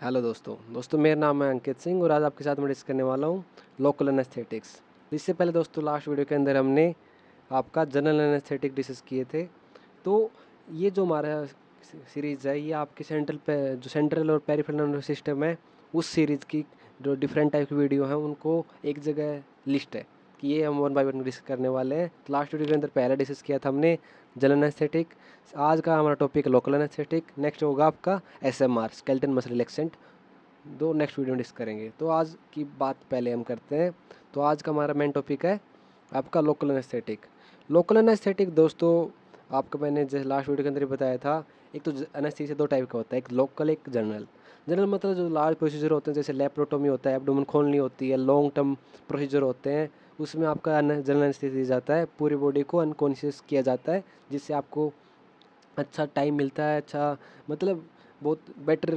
Hello दोस्तों मेरा नाम है अंकित सिंह और आज आपके साथ मैं डिस्कस करने वाला हूँ लोकल एनेस्थेटिक्स। इससे पहले दोस्तों लास्ट वीडियो के अंदर हमने आपका जनरल एनेस्थेटिक डिस्कस किए थे। तो ये जो हमारा सीरीज़ है ये आपके सेंट्रल और पेरिफेरल नर्वस सिस्टम है उस सीरीज़ की जो डिफरेंट टाइप की वीडियो हैं उनको एक जगह लिस्ट है कि ये हम वन बाय वन डिस्कस करने वाले हैं। तो लास्ट वीडियो के अंदर पहले डिस्कस किया था हमने जनरल एनेस्थेटिक। आज का हमारा टॉपिक लोकल एनेस्थेटिक। नेक्स्ट होगा आपका एसएमआर स्केलेटल मसल रिलैक्सेंट, दो नेक्स्ट वीडियो में डिस्कस करेंगे। तो आज की बात पहले हम करते हैं। तो आज का हमारा मेन टॉपिक है आपका लोकल एनेस्थेटिक। लोकल एनेस्थेटिक दोस्तों आपको मैंने जैसे लास्ट वीडियो के अंदर ही बताया था, एक तो एनेस्थीसिया दो टाइप का होता है, एक लोकल एक जनरल। जनरल मतलब जो लार्ज प्रोसीजर होते हैं जैसे लेप्रोटोमी होता है, एब्डोमेन खोलनी होती है, लॉन्ग टर्म प्रोसीजर होते हैं, उसमें आपका जनरल एनेस्थीसिया दिया जाता है, पूरी बॉडी को अनकॉन्शियस किया जाता है जिससे आपको अच्छा टाइम मिलता है, अच्छा मतलब बहुत बेटर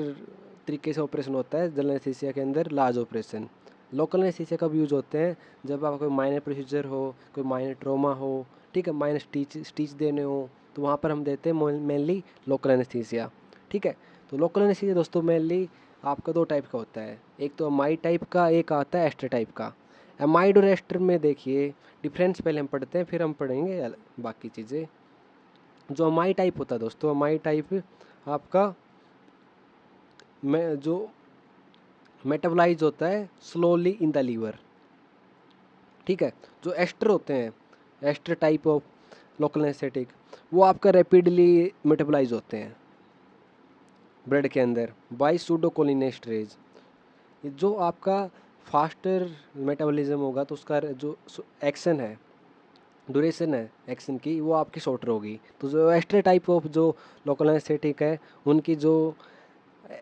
तरीके से ऑपरेशन होता है जनरल एनेस्थीसिया के अंदर लार्ज ऑपरेशन। लोकल एनेस्थीसिया कब यूज़ होते हैं जब आपका कोई माइनर प्रोसीजर हो, कोई माइनर ट्रॉमा हो, ठीक है, माइनर स्टिच देने हो, तो वहाँ पर हम देते हैं मेनली लोकल एनेस्थीसिया। ठीक है, तो लोकल एनेस्थीसिया दोस्तों मेनली आपका दो टाइप का होता है, एक तो अमाइड टाइप का, एक आता है एस्टर टाइप का। अमाइड और एस्टर में देखिए डिफरेंस पहले हम पढ़ते हैं फिर हम पढ़ेंगे बाकी चीज़ें। जो अमाई टाइप होता है दोस्तों, अमाई टाइप आपका में जो मेटाबोलाइज होता है स्लोली इन द लीवर। ठीक है, जो एस्टर होते हैं, ester type of local anaesthetic, वो आपका रैपिडली मेटाबोलाइज होते हैं ब्लड के अंदर बाई सूडोकोलिनेस्टरेज। जो आपका फास्टर मेटाबॉलिज्म होगा तो उसका जो एक्शन है, ड्यूरेशन है एक्शन की, वो आपकी शॉर्टर होगी। तो जो एस्टर टाइप ऑफ जो लोकल एनेस्थेटिक है उनकी जो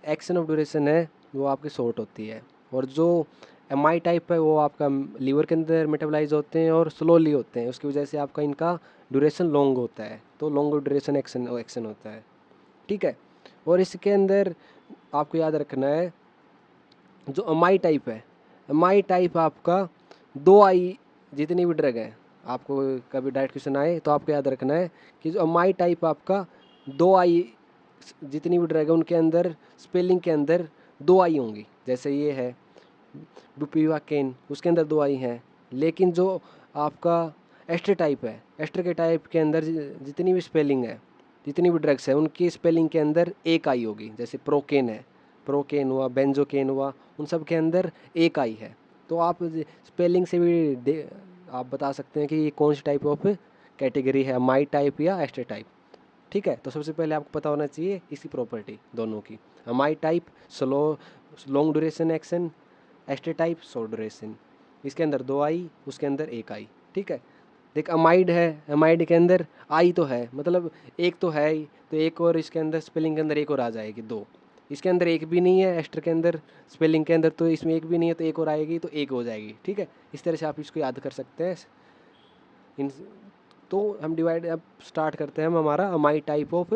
एक्शन ऑफ ड्यूरेशन है वो आपकी शॉर्ट होती है, और जो एम आई टाइप है वो आपका लीवर के अंदर मेटाबोलाइज होते हैं और स्लोली होते हैं, उसकी वजह से आपका इनका ड्यूरेशन लॉन्ग होता है, तो लॉन्ग ड्यूरेशन एक्शन होता है। ठीक है, और इसके अंदर आपको याद रखना है जो एम आई टाइप है, एम आई टाइप आपका दो आई जितनी भी ड्रग है, आपको कभी डाइट क्वेश्चन आए तो आपको याद रखना है कि जो एम आई टाइप आपका दो आई जितनी भी ड्रग है उनके अंदर स्पेलिंग के अंदर दो आई होंगी। जैसे ये है बुपीवाकेन, उसके अंदर दो आई हैं, लेकिन जो आपका एस्टर टाइप है, एस्टर के टाइप के अंदर जितनी भी स्पेलिंग है, जितनी भी ड्रग्स है उनकी स्पेलिंग के अंदर एक आई होगी। जैसे प्रोकेन है, प्रोकेन हुआ, बेंजोकेन हुआ, उन सब के अंदर एक आई है। तो आप स्पेलिंग से भी आप बता सकते हैं कि ये कौन सी टाइप ऑफ कैटेगरी है, माई टाइप या एस्टर टाइप। ठीक है, तो सबसे पहले आपको पता होना चाहिए इसकी प्रॉपर्टी दोनों की। Amide type slow long duration action, ester type short duration. इसके अंदर दो आई, उसके अंदर एक आई। ठीक है, देख अमाइड है, अमाइड के अंदर आई तो है, मतलब एक तो है ही, तो एक और इसके अंदर स्पेलिंग के अंदर एक और आ जाएगी, दो। इसके अंदर एक भी नहीं है एस्टर के अंदर स्पेलिंग के अंदर, तो इसमें एक भी नहीं है तो एक और आएगी तो एक हो जाएगी। ठीक है, इस तरह से आप इसको याद कर सकते हैं। इन तो हम डिवाइड अब स्टार्ट करते हैं हम हमारा अमाई टाइप ऑफ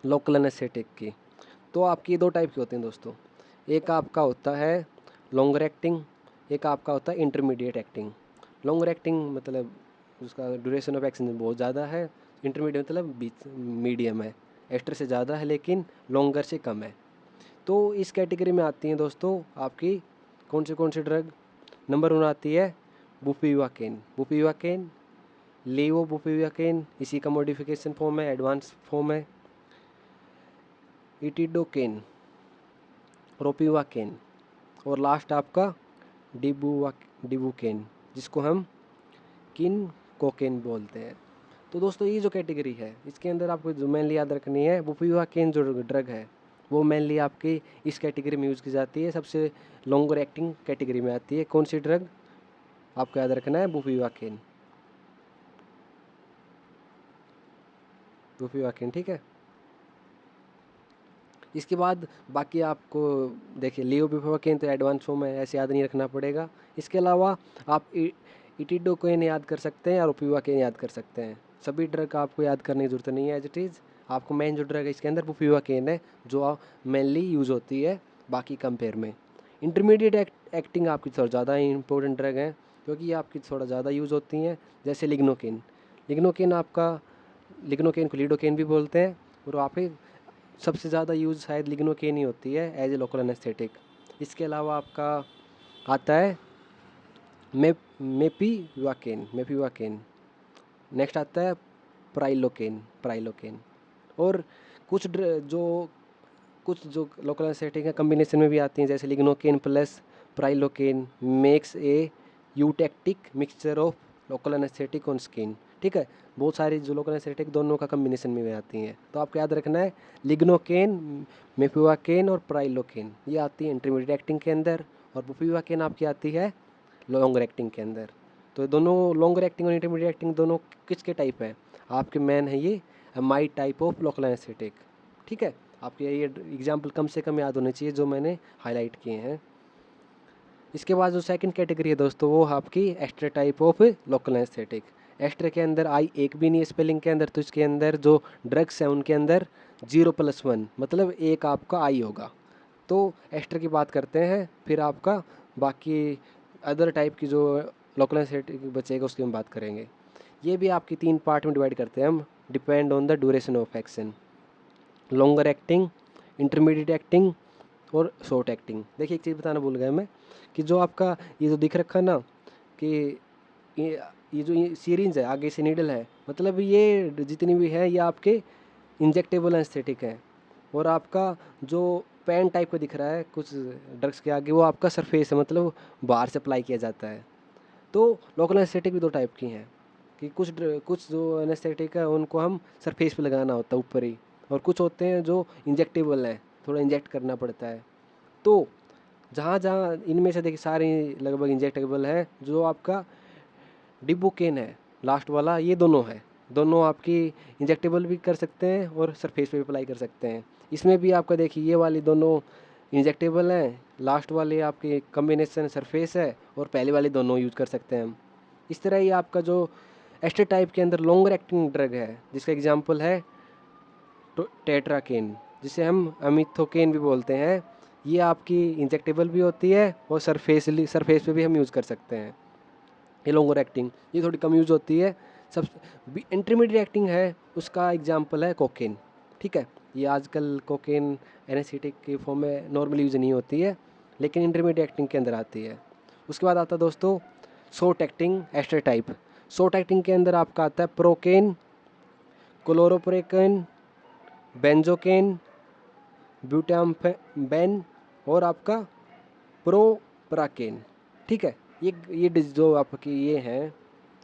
लोकल एनेस्थेटिक की। तो आपकी दो टाइप की होती हैं दोस्तों, एक आपका होता है लॉन्गर एक्टिंग, एक आपका होता है इंटरमीडिएट एक्टिंग। लॉन्गर एक्टिंग मतलब उसका ड्यूरेशन ऑफ एक्शन बहुत ज़्यादा है, इंटरमीडिएट मतलब बीच मीडियम है, एस्टर से ज़्यादा है लेकिन लॉन्गर से कम है। तो इस कैटेगरी में आती हैं दोस्तों आपकी कौन से ड्रग। नंबर 1 आती है बुपीवाकेन। बुपीवाकेन, लेवोबुपीवाकेन, इसी का मॉडिफिकेशन फॉर्म है, एडवांस फॉर्म है। इटिडोकेन, प्रोपिवाकेन, और लास्ट आपका डिबुकेन, जिसको हम किन कोकेन बोलते हैं। तो दोस्तों ये जो कैटेगरी है इसके अंदर आपको जो मेनली याद रखनी है, बुपीवाकेन जो ड्रग है वो मेनली आपकी इस कैटेगरी में यूज़ की जाती है, सबसे लॉन्गर एक्टिंग कैटेगरी में आती है। कौन सी ड्रग आपको याद रखना है, बुपीवाकेन, बुपीवाकेन। ठीक है, इसके बाद बाकी आपको देखिए लियोबिफाकेन तो एडवांस फॉर्म है, ऐसे याद नहीं रखना पड़ेगा। इसके अलावा आप इटिडोकेन याद कर सकते हैं और ओपिवाकेन याद कर सकते हैं। सभी ड्रग आपको याद करने की जरूरत नहीं है, एज इट इज़ आपको मेन जो ड्रग है इसके अंदर बुपीवाकेन है जो मेनली यूज़ होती है बाकी कंपेयर में। इंटरमीडिएट एक्टिंग आपकी थोड़ा ज़्यादा इंपॉर्टेंट ड्रग है क्योंकि ये आपकी थोड़ा ज़्यादा यूज़ होती हैं, जैसे लिग्नोकेन। लिग्नोकेन आपका, लिग्नोकेन को लीडोकेन भी बोलते हैं, और आपके सबसे ज़्यादा यूज़ शायद लिग्नोकेन ही होती है एज ए लोकल एनेस्थेटिक। इसके अलावा आपका आता है मेपिवाकेन। नेक्स्ट आता है प्राइलोकेन। और कुछ जो लोकल एनेस्थेटिक है कम्बिनेशन में भी आती हैं, जैसे lignocaine plus prilocaine makes a eutectic mixture of local anaesthetic on skin. ठीक है, बहुत सारी जो लोकल एनेस्थेटिक दोनों का कम्बिनेशन में आती हैं, तो आपको याद रखना है लिग्नोकेन, मेपिवाकेन और प्राइलोकेन ये आती है इंटरमीडिएट एक्टिंग के अंदर, और बुपिवाकेन आपकी आती है लॉन्गर एक्टिंग के अंदर। तो दोनों लॉन्गर एक्टिंग और इंटरमीडिएट एक्टिंग दोनों किसके टाइप है आपके? मेन है ये माई टाइप ऑफ लोकल एनेस्थेटिक। ठीक है, आपके ये एग्जाम्पल कम से कम याद होने चाहिए जो मैंने हाईलाइट किए हैं। इसके बाद जो सेकंड कैटेगरी है दोस्तों, वो आपकी extra type of local anaesthetic. Extra के अंदर आई एक भी नहीं है स्पेलिंग के अंदर, तो इसके अंदर जो ड्रग्स हैं उनके अंदर 0+1 मतलब एक आपका आई होगा। तो एक्स्ट्रा की बात करते हैं, फिर आपका बाकी अदर टाइप की जो लोकल एनेस्थेटिक बचेगा उसकी हम बात करेंगे। ये भी आपकी 3 पार्ट में डिवाइड करते हैं हम, depend on the duration of action, longer acting, intermediate acting और शॉर्ट एक्टिंग। देखिए एक चीज़ बताना भूल गया मैं, कि जो आपका ये जो दिख रखा ना कि ये जो ये सीरिंज है, आगे से नीडल है, मतलब ये जितनी भी है ये आपके इंजेक्टेबल एनेस्थेटिक है। और आपका जो पेन टाइप का दिख रहा है कुछ ड्रग्स के आगे, वो आपका सरफेस है, मतलब बाहर से अप्लाई किया जाता है। तो लोकल एनेस्थेटिक भी 2 टाइप की हैं, कि कुछ जो एनेस्थेटिक है उनको हम सरफेस पे लगाना होता है ऊपर ही, और कुछ होते हैं जो इंजेक्टेबल हैं, थोड़ा इंजेक्ट करना पड़ता है। तो जहाँ जहाँ इनमें से देखिए सारे लगभग इंजेक्टेबल है। जो आपका डिबुकेन है लास्ट वाला, ये दोनों है, दोनों आपकी इंजेक्टेबल भी कर सकते हैं और सरफेस पे भी अप्लाई कर सकते हैं। इसमें भी आपका देखिए ये वाली दोनों इंजेक्टेबल हैं, लास्ट वाले आपके कम्बिनेशन सरफेस है, और पहले वाले दोनों यूज कर सकते हैं हम। इस तरह ही आपका जो एस्टर टाइप के अंदर लॉन्गर एक्टिंग ड्रग है, जिसका एग्जाम्पल है टेट्राकेन, जिसे हम अमिथोकेन भी बोलते हैं, ये आपकी इंजेक्टेबल भी होती है और सरफेस पे भी हम यूज़ कर सकते हैं। ये लॉन्गर एक्टिंग ये थोड़ी कम यूज़ होती है। सब इंटरमीडिएट एक्टिंग है, उसका एग्जांपल है कोकेन। ठीक है, ये आजकल कोकेन एनेस्थेटिक के फॉर्म में नॉर्मल यूज़ नहीं होती है, लेकिन इंटरमीडिएट एक्टिंग के अंदर आती है। उसके बाद आता है दोस्तों short acting ester type. Short acting के अंदर आपका आता है प्रोकेन, क्लोरोप्रेकेन, बेंजोकेन, ब्यूटाम्फेन और आपका प्रोप्राकेन। ठीक है, ये जो आपकी ये हैं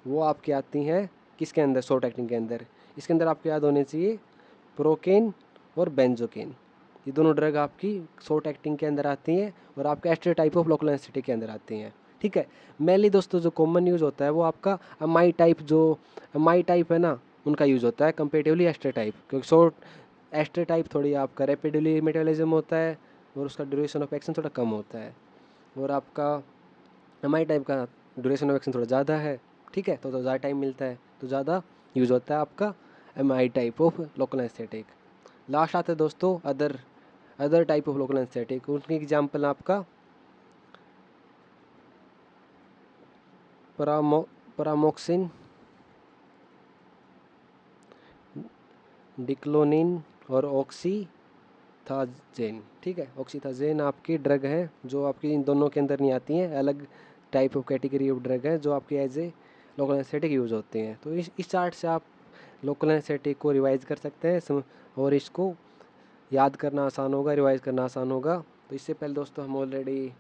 वो आपकी आती हैं किसके अंदर? शॉर्ट एक्टिंग के अंदर। इसके अंदर आपको याद होने चाहिए प्रोकेन और बेंजोकेन, ये दोनों ड्रग आपकी शॉर्ट एक्टिंग के अंदर आती हैं और आपके ester type of local anaesthetic के अंदर आती हैं। ठीक है, मेनली दोस्तों जो कॉमन यूज़ होता है वो आपका माई टाइप है ना, उनका यूज़ होता है कंपेरेटिवली एस्टर टाइप, क्योंकि शॉर्ट एस्टर टाइप थोड़ी आपका रैपिडली मेटाबॉलिज्म होता है और उसका ड्यूरेशन ऑफ एक्शन थोड़ा कम होता है, और आपका एम आई टाइप का ड्यूरेशन ऑफ एक्शन थोड़ा ज़्यादा है। ठीक है, तो ज़्यादा टाइम मिलता है, तो ज़्यादा यूज़ होता है आपका amide type of local anaesthetic. Last आता है दोस्तों other type of local anaesthetic. उनकी एग्जांपल आपका परामोक्सिन, डिक्लोनिन और ऑक्सीथाजेन। ठीक है, ऑक्सीथाजेन आपकी ड्रग है जो आपकी इन दोनों के अंदर नहीं आती हैं, अलग type of category of drug है जो आपकी as a local anaesthetic use होती हैं। तो इस चार्ट से आप लोकल एनेस्थेटिक को रिवाइज कर सकते हैं और इसको याद करना आसान होगा, रिवाइज करना आसान होगा। तो इससे पहले दोस्तों हम ऑलरेडी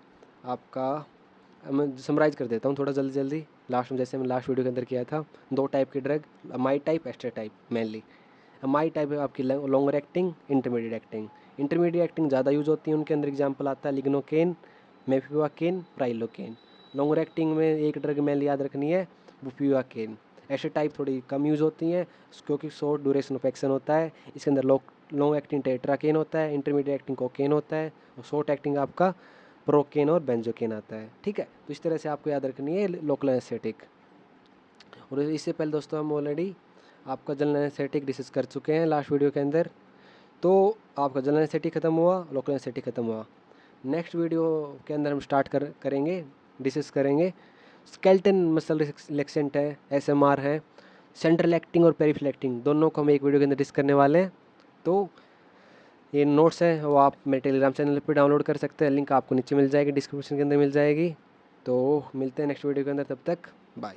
आपका मैं समराइज कर देता हूँ थोड़ा जल्दी लास्ट में, जैसे मैं लास्ट वीडियो के अंदर किया था। 2 टाइप की drug, amide type, ester type mainly. Amide type है आपकी longer acting, intermediate acting. Intermediate acting ज़्यादा यूज़ होती है, उनके अंदर एग्जांपल आता है lignocaine, mepivacaine, prilocaine. Longer acting में एक ड्रग मेनली याद रखनी है बुपिवाकेन। एस्टर टाइप थोड़ी कम यूज़ होती हैं क्योंकि शॉर्ट ड्यूरेशन ऑफ एक्शन होता है। इसके अंदर लॉन्ग एक्टिंग टेट्राकेन होता है, इंटरमीडिएट एक्टिंग कोकेन होता है, और शॉर्ट एक्टिंग आपका प्रोकेन और बेंजोकेन आता है। ठीक है, तो इस तरह से आपको याद रखनी है लोकल एनेस्थेटिक। और इससे पहले दोस्तों हम ऑलरेडी आपका जनरल एनेस्थेटिक डिस्कस कर चुके हैं लास्ट वीडियो के अंदर। तो आपका जनरल एनेस्थेटिक खत्म हुआ, लोकल एनेस्थेटिक खत्म हुआ। नेक्स्ट वीडियो के अंदर हम स्टार्ट करेंगे, डिस्कस करेंगे स्केलेटन मसल रिलैक्सेंट है, एसएमआर है, सेंट्रल एक्टिंग और पेरिफेरल एक्टिंग, दोनों को हम एक वीडियो के अंदर डिस्कस करने वाले हैं। तो ये नोट्स हैं वो आप मेरे टेलीग्राम चैनल पे डाउनलोड कर सकते हैं, लिंक आपको नीचे मिल जाएगी, डिस्क्रिप्शन के अंदर मिल जाएगी। तो मिलते हैं नेक्स्ट वीडियो के अंदर, तब तक बाय।